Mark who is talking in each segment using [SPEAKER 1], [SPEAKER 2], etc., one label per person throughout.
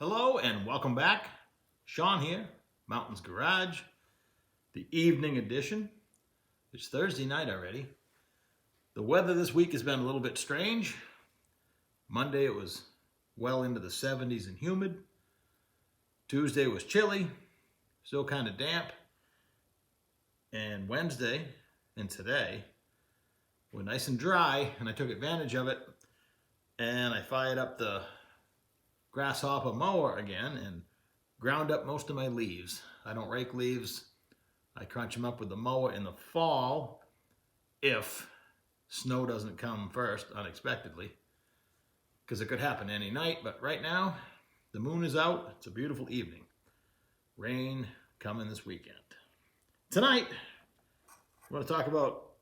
[SPEAKER 1] Hello and welcome back. Sean here, Mountains Garage, the evening edition. It's Thursday night already. The weather this week has been a little bit strange. Monday it was well into the 70s and humid. Tuesday was chilly, still kind of damp. And Wednesday and today were nice and dry, and I took advantage of it. And I fired up the grasshopper mower again and ground up most of my leaves. I don't rake leaves. I crunch them up with the mower in the fall if snow doesn't come first unexpectedly, because it could happen any night. But right now the moon is out. It's a beautiful evening. Rain coming this weekend. Tonight I want to talk about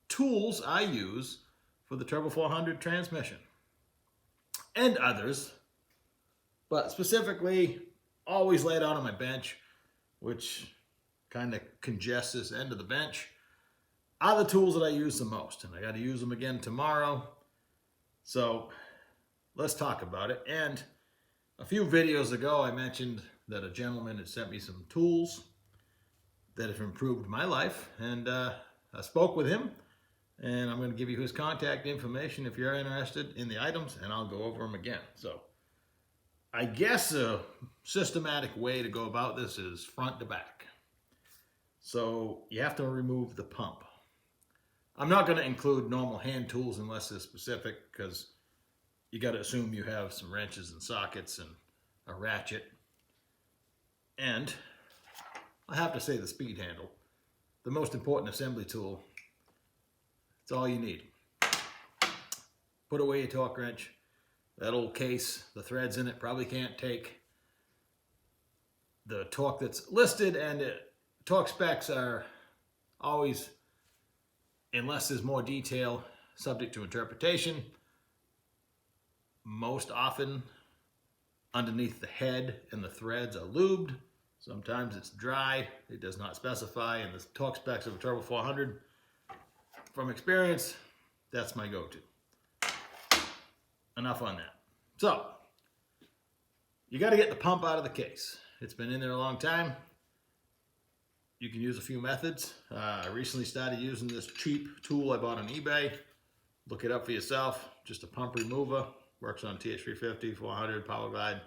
[SPEAKER 1] tools I use for the TH400 transmission and others, but specifically always laid out on my bench, which kind of congests this end of the bench, are the tools that I use the most. And I got to use them again tomorrow. So let's talk about it. And a few videos ago, I mentioned that a gentleman had sent me some tools that have improved my life. And I spoke with him, and I'm going to give you his contact information if you're interested in the items, and I'll go over them again. So I guess a systematic way to go about this is front to back. So you have to remove the pump. I'm not going to include normal hand tools unless they're specific, because you got to assume you have some wrenches and sockets and a ratchet. And I have to say the speed handle, the most important assembly tool. It's all you need. Put away your torque wrench. That old case, the threads in it probably can't take the torque that's listed, and torque specs are always, unless there's more detail, subject to interpretation. Most often underneath the head and the threads are lubed. Sometimes it's dry. It does not specify in the torque specs of a TH400. From experience, that's my go-to. Enough on that. So, you got to get the pump out of the case. It's been in there a long time. You can use a few methods. I recently started using this cheap tool I bought on eBay. Look it up for yourself. Just a pump remover. Works on TH350, 400, Power Glide.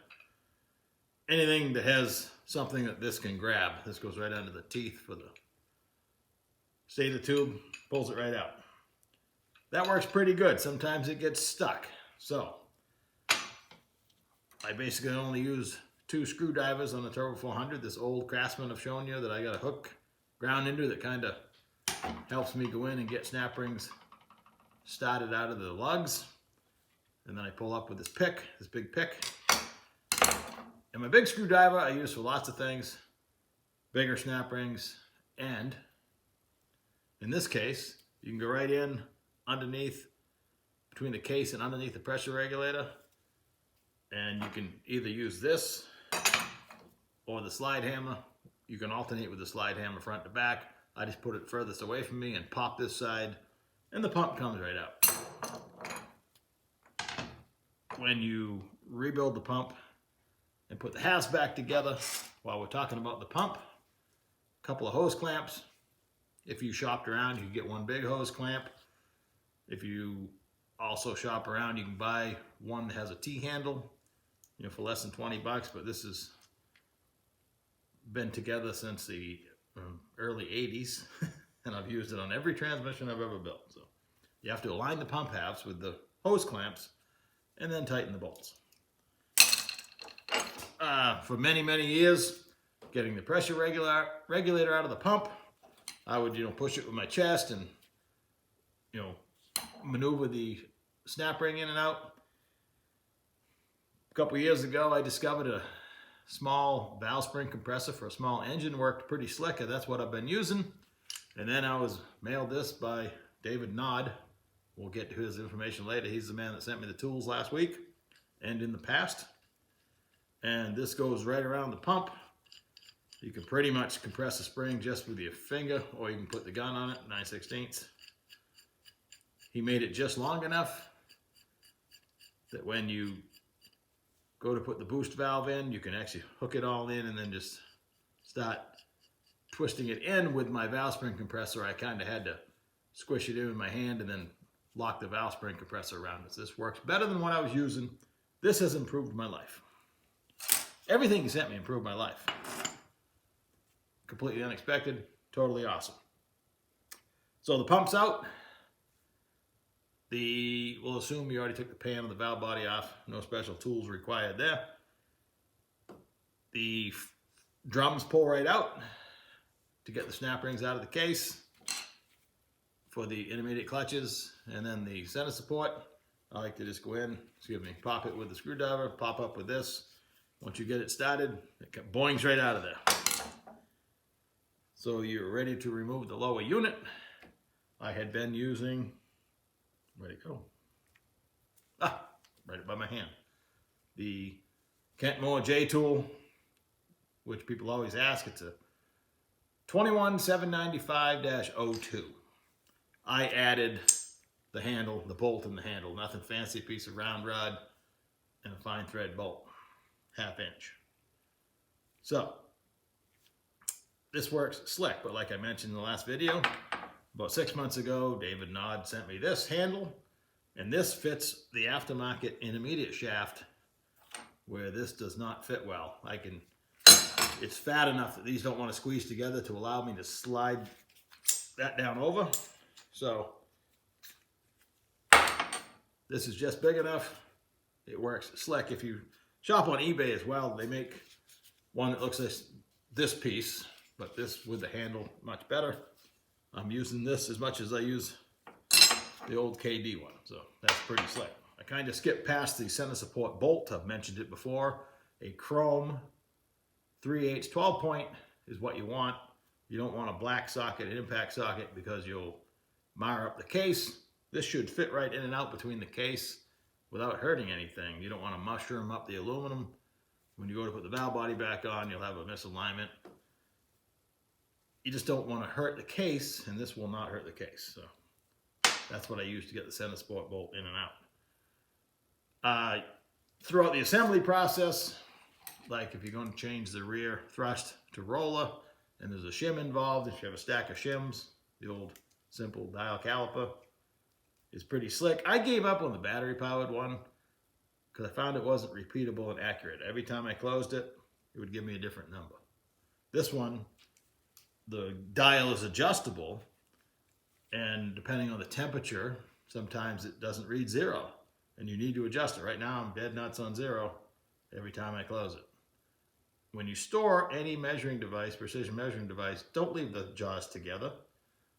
[SPEAKER 1] Anything that has something that this can grab. This goes right under the teeth for the stator tube. Pulls it right out. That works pretty good. Sometimes it gets stuck. So I basically only use 2 screwdrivers on the TH400. This old Craftsman I've shown you that I got a hook ground into that kind of helps me go in and get snap rings started out of the lugs. And then I pull up with this pick, this big pick. And my big screwdriver I use for lots of things, bigger snap rings, and in this case, you can go right in underneath, between the case and underneath the pressure regulator, and you can either use this or the slide hammer. You can alternate with the slide hammer front to back. I just put it furthest away from me and pop this side, and the pump comes right out. When you rebuild the pump and put the halves back together, while we're talking about the pump, a couple of hose clamps. If you shopped around, you can get one big hose clamp. If you also shop around, you can buy one that has a T-handle, for less than 20 bucks, but this has been together since the early 80s, and I've used it on every transmission I've ever built. So you have to align the pump halves with the hose clamps and then tighten the bolts. For many, many years, getting the pressure regulator out of the pump, I would, push it with my chest and, maneuver the snap ring in and out. A couple years ago, I discovered a small valve spring compressor for a small engine. Worked pretty slick, and that's what I've been using. And then I was mailed this by David Nod. We'll get to his information later. He's the man that sent me the tools last week and in the past. And this goes right around the pump. You can pretty much compress the spring just with your finger, or you can put the gun on it, 9/16. He made it just long enough that when you go to put the boost valve in, you can actually hook it all in and then just start twisting it in. With my valve spring compressor, I kind of had to squish it in with my hand and then lock the valve spring compressor around it. So this works better than what I was using. This has improved my life. Everything he sent me improved my life. Completely unexpected, totally awesome. So the pump's out. We'll assume you already took the pan and the valve body off. No special tools required there. The drums pull right out to get the snap rings out of the case for the intermediate clutches, and then the center support. I like to just go in, pop it with the screwdriver, pop up with this. Once you get it started, it boings right out of there. So you're ready to remove the lower unit. I had been using, where'd it go? Right by my hand. The Kent Moore J tool, which people always ask. It's a 21795-02. I added the handle, the bolt in the handle. Nothing fancy, piece of round rod and a fine thread bolt, 1/2 inch. So this works slick, but like I mentioned in the last video, about 6 months ago, David Nod sent me this handle, and this fits the aftermarket intermediate shaft where this does not fit well. It's fat enough that these don't want to squeeze together to allow me to slide that down over. So this is just big enough. It works slick. If you shop on eBay as well, they make one that looks like this piece, but this with the handle much better. I'm using this as much as I use the old KD one, so that's pretty slick. I kind of skipped past the center support bolt. I've mentioned it before. A chrome 3/8 12 point is what you want. You don't want a black socket, an impact socket, because you'll mar up the case. This should fit right in and out between the case without hurting anything. You don't want to mushroom up the aluminum. When you go to put the valve body back on, you'll have a misalignment. You just don't want to hurt the case, and this will not hurt the case. So that's what I use to get the center support bolt in and out. Throughout the assembly process, like if you're going to change the rear thrust to roller and there's a shim involved, if you have a stack of shims, the old simple dial caliper is pretty slick. I gave up on the battery powered one because I found it wasn't repeatable and accurate. Every time I closed it, it would give me a different number. This one, the dial is adjustable, and depending on the temperature, sometimes it doesn't read 0 and you need to adjust it. Right now I'm dead nuts on 0 every time I close it. When you store any measuring device, precision measuring device, don't leave the jaws together,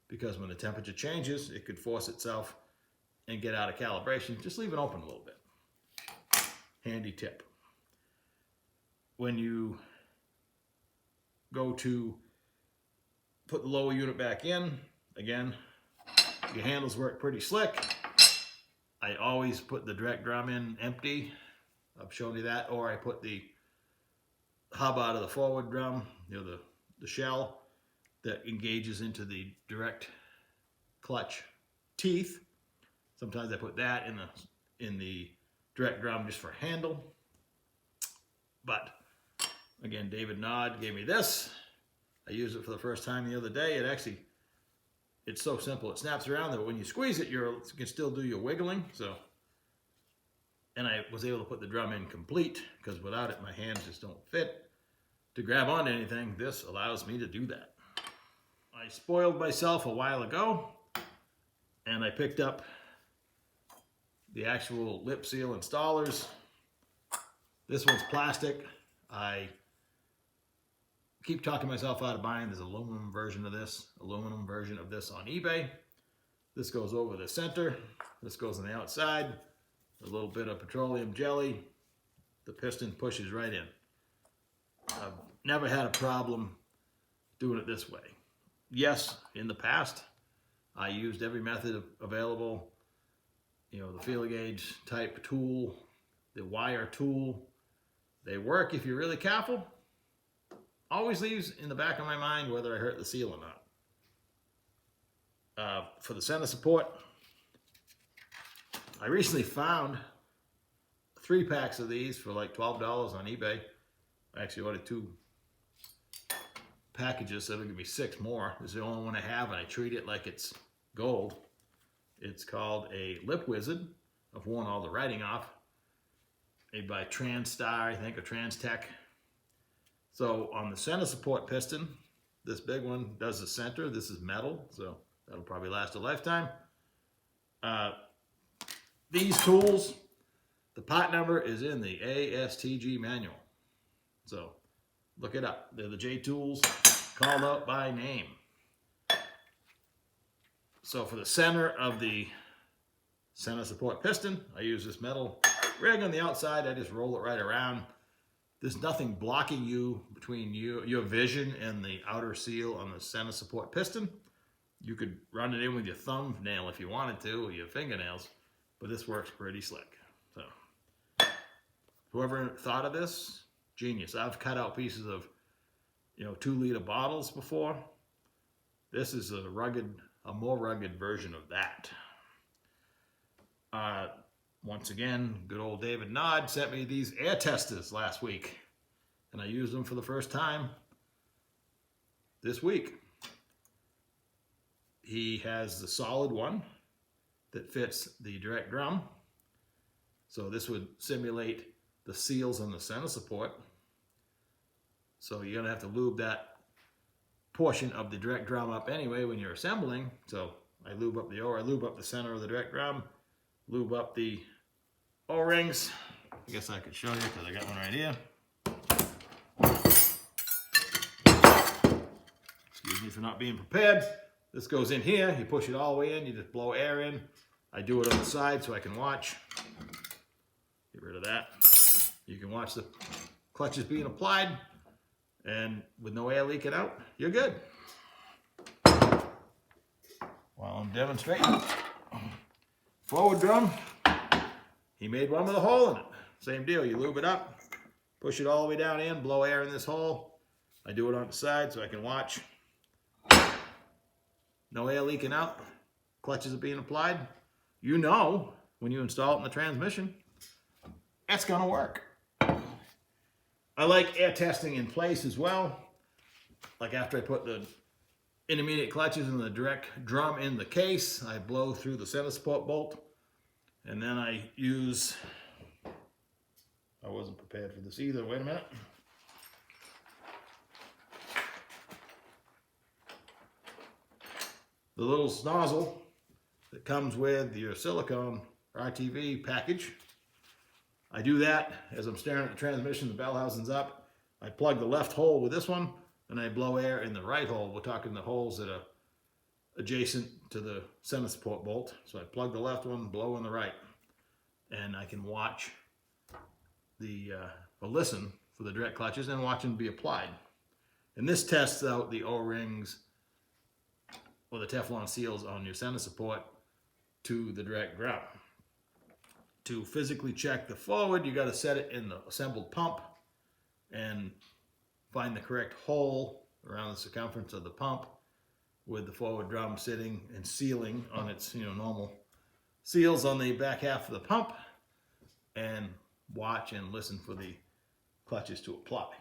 [SPEAKER 1] because when the temperature changes, it could force itself and get out of calibration. Just leave it open a little bit. Handy tip. When you go to put the lower unit back in, again, your handles work pretty slick. I always put the direct drum in empty. I've shown you that. Or I put the hub out of the forward drum, the shell that engages into the direct clutch teeth. Sometimes I put that in the direct drum just for handle. But again, David Nod gave me this. I used it for the first time the other day. It's so simple. It snaps around that when you squeeze it, you can still do your wiggling. And I was able to put the drum in complete, because without it, my hands just don't fit to grab onto anything. This allows me to do that. I spoiled myself a while ago, and I picked up the actual lip seal installers. This one's plastic. I keep talking myself out of buying. There's an aluminum version of this on eBay. This goes over the center. This goes on the outside. A little bit of petroleum jelly. The piston pushes right in. I've never had a problem doing it this way. Yes, in the past, I used every method available. The feeler gauge type tool, the wire tool. They work if you're really careful. Always leaves in the back of my mind whether I hurt the seal or not. For the center support, I recently found a 3 packs of these for like $12 on eBay. I actually ordered 2 packages, so it'll give me 6 more. This is the only one I have, and I treat it like it's gold. It's called a Lip Wizard. I've worn all the writing off. Made by TranStar, I think, or TransTech. So on the center support piston, this big one does the center. This is metal, so that'll probably last a lifetime. These tools, the part number is in the ASTG manual. So look it up. They're the J tools called out by name. So for the center of the center support piston, I use this metal rig on the outside. I just roll it right around. There's nothing blocking you between your vision and the outer seal on the center support piston. You could run it in with your thumbnail if you wanted to, or your fingernails, but this works pretty slick. So whoever thought of this, genius. I've cut out pieces of 2-liter bottles before. This is a more rugged version of that. Once again, good old David Nod sent me these air testers last week, and I used them for the first time this week. He has the solid one that fits the direct drum. So this would simulate the seals on the center support. So you're gonna have to lube that portion of the direct drum up anyway when you're assembling. So I lube up the center of the direct drum, lube up the O-rings. I guess I could show you because I got one right here. Excuse me for not being prepared. This goes in here, you push it all the way in, you just blow air in. I do it on the side so I can watch. Get rid of that. You can watch the clutches being applied, and with no air leaking out, you're good. While I'm demonstrating, forward drum, he made one with a hole in it. Same deal, you lube it up, push it all the way down in, blow air in this hole. I do it on the side so I can watch. No air leaking out, clutches are being applied. You know when you install it in the transmission, that's gonna work. I like air testing in place as well. Like after I put the intermediate clutches and the direct drum in the case, I blow through the center support bolt, and then I use, I wasn't prepared for this either, wait a minute. The little nozzle that comes with your silicone RTV package. I do that as I'm staring at the transmission, the bell housing's up. I plug the left hole with this one, and I blow air in the right hole. We're talking the holes that are adjacent to the center support bolt. So I plug the left one, blow in the right, and I can watch or listen for the direct clutches and watch them be applied. And this tests out the O-rings or the Teflon seals on your center support to the direct drum. To physically check the forward, you got to set it in the assembled pump and find the correct hole around the circumference of the pump with the forward drum sitting and sealing on its normal seals on the back half of the pump, and watch and listen for the clutches to apply.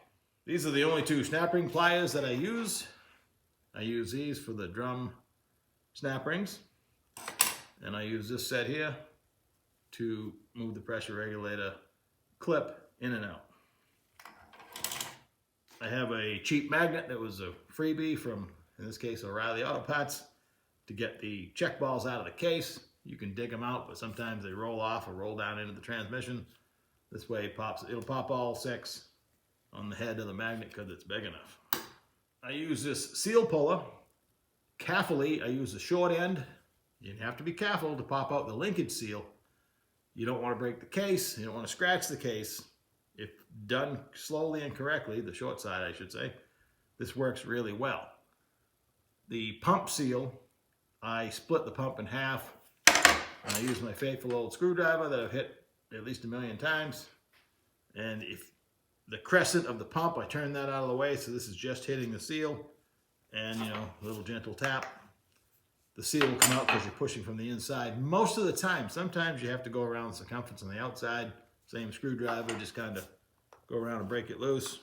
[SPEAKER 1] These are the only 2 snap ring pliers that I use. I use these for the drum snap rings, and I use this set here to move the pressure regulator clip in and out. I have a cheap magnet that was a freebie from, in this case, O'Reilly Auto Parts, to get the check balls out of the case. You can dig them out, but sometimes they roll off or roll down into the transmission. This way it'll pop all 6 on the head of the magnet because it's big enough. I use this seal puller. Carefully, I use the short end. You have to be careful to pop out the linkage seal. You don't want to break the case. You don't want to scratch the case. If done slowly and correctly, the short side I should say, this works really well. The pump seal, I split the pump in half, and I use my faithful old screwdriver that I've hit at least 1,000,000 times. And if the crescent of the pump, I turn that out of the way, so this is just hitting the seal, and a little gentle tap. The seal will come out because you're pushing from the inside most of the time. Sometimes you have to go around the circumference on the outside. Same screwdriver, just kind of go around and break it loose.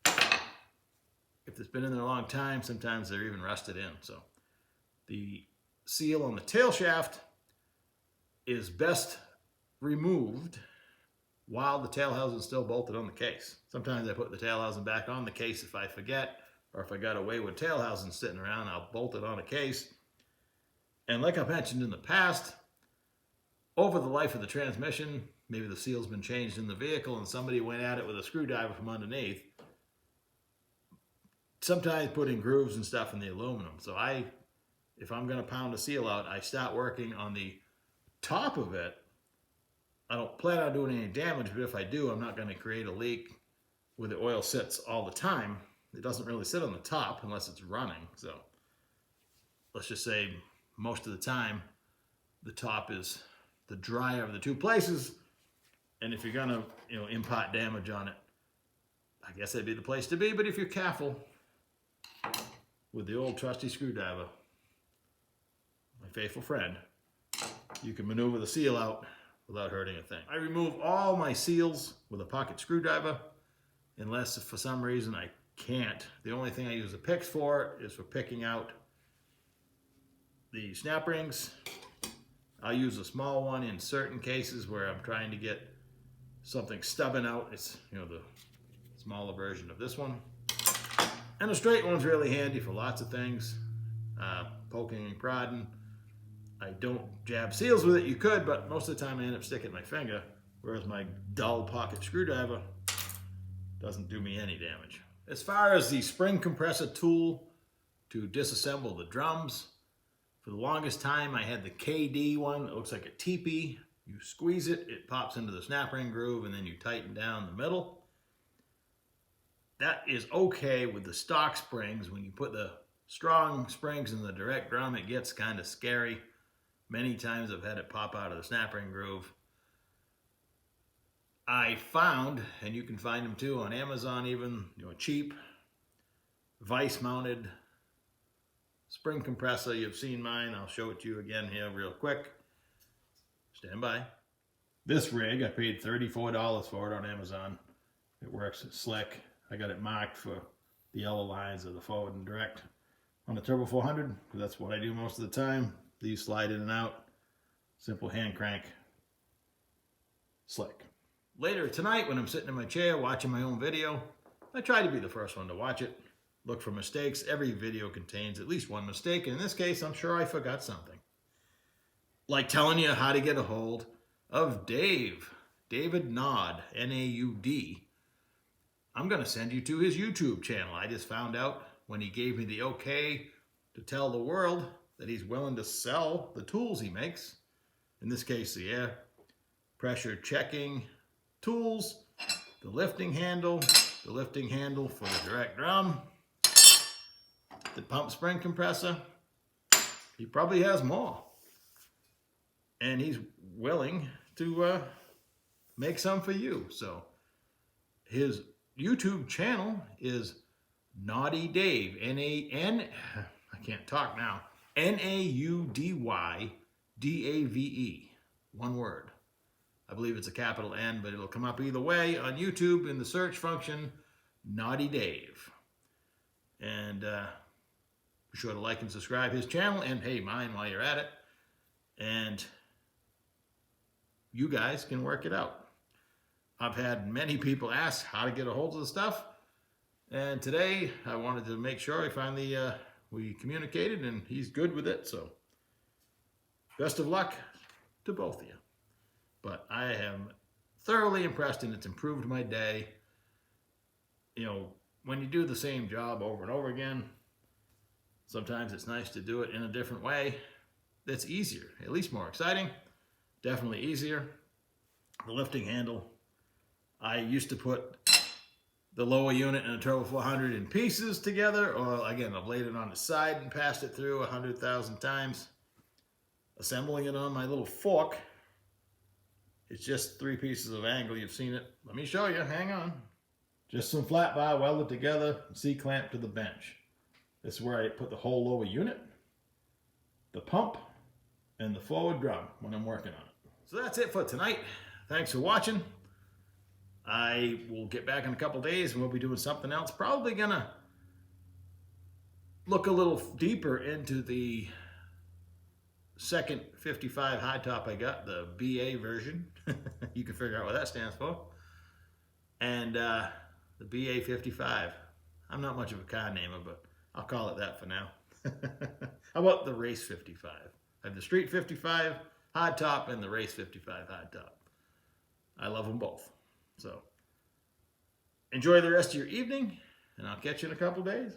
[SPEAKER 1] If it's been in there a long time, sometimes they're even rusted in. So the seal on the tail shaft is best removed while the tail housing is still bolted on the case. Sometimes I put the tail housing back on the case if I forget, or if I got away with tail housing sitting around, I'll bolt it on a case. And like I mentioned in the past, over the life of the transmission, maybe the seal's been changed in the vehicle and somebody went at it with a screwdriver from underneath. Sometimes putting grooves and stuff in the aluminum. So if I'm going to pound a seal out, I start working on the top of it. I don't plan on doing any damage, but if I do, I'm not going to create a leak where the oil sits all the time. It doesn't really sit on the top unless it's running. So let's just say most of the time, the top is the drier of the two places. And if you're going to, impart damage on it, I guess that'd be the place to be. But if you're careful with the old trusty screwdriver, my faithful friend, you can maneuver the seal out without hurting a thing. I remove all my seals with a pocket screwdriver, unless for some reason I can't. The only thing I use the picks for is for picking out the snap rings. I'll use a small one in certain cases where I'm trying to get something stubborn out. It's, the smaller version of this one. And a straight one's really handy for lots of things. Poking and prodding. I don't jab seals with it. You could, but most of the time I end up sticking my finger, whereas my dull pocket screwdriver doesn't do me any damage. As far as the spring compressor tool to disassemble the drums, for the longest time I had the KD one. It looks like a teepee. You squeeze it, it pops into the snap ring groove, and then you tighten down the middle. That is okay with the stock springs. When you put the strong springs in the direct drum, it gets kind of scary. Many times I've had it pop out of the snap ring groove. I found, and you can find them too on Amazon even, cheap, vise mounted spring compressor. You've seen mine. I'll show it to you again here real quick. Stand by. This rig, I paid $34 for it on Amazon. It works slick. I got it marked for the yellow lines of the forward and direct on the Turbo 400, because that's what I do most of the time. These slide in and out. Simple hand crank. Slick. Later tonight, when I'm sitting in my chair watching my own video, I try to be the first one to watch it. Look for mistakes. Every video contains at least one mistake. And in this case, I'm sure I forgot something. Like telling you how to get a hold of David Naud, N-A-U-D. I'm going to send you to his YouTube channel. I just found out when he gave me the okay to tell the world that he's willing to sell the tools he makes. In this case, the air pressure checking tools, the lifting handle for the direct drum, the pump spring compressor. He probably has more. And he's willing to make some for you. So his YouTube channel is Naughty Dave, I can't talk now, N-A-U-D-Y-D-A-V-E, one word. I believe it's a capital N, but it'll come up either way on YouTube in the search function, Naughty Dave. And be sure to like and subscribe his channel, and hey, mine while you're at it. And you guys can work it out. I've had many people ask how to get a hold of the stuff. And today I wanted to make sure we communicated, and he's good with it. So best of luck to both of you. But I am thoroughly impressed, and it's improved my day. When you do the same job over and over again, sometimes it's nice to do it in a different way. That's easier, at least more exciting, definitely easier. The lifting handle, I used to put the lower unit and a Turbo 400 in pieces together, or again, I've laid it on the side and passed it through 100,000 times. Assembling it on my little fork, it's just 3 pieces of angle. You've seen it. Let me show you. Hang on. Just some flat bar welded together, C-clamp to the bench. This is where I put the whole lower unit, the pump, and the forward drum when I'm working on it. So that's it for tonight. Thanks for watching. I will get back in a couple days and we'll be doing something else. Probably gonna look a little deeper into the second 55 high top I got, the BA version. You can figure out what that stands for. And the BA 55. I'm not much of a car namer, but I'll call it that for now. How about the race 55? I have the street 55 hard top and the race 55 hard top. I love them both. So enjoy the rest of your evening, and I'll catch you in a couple days.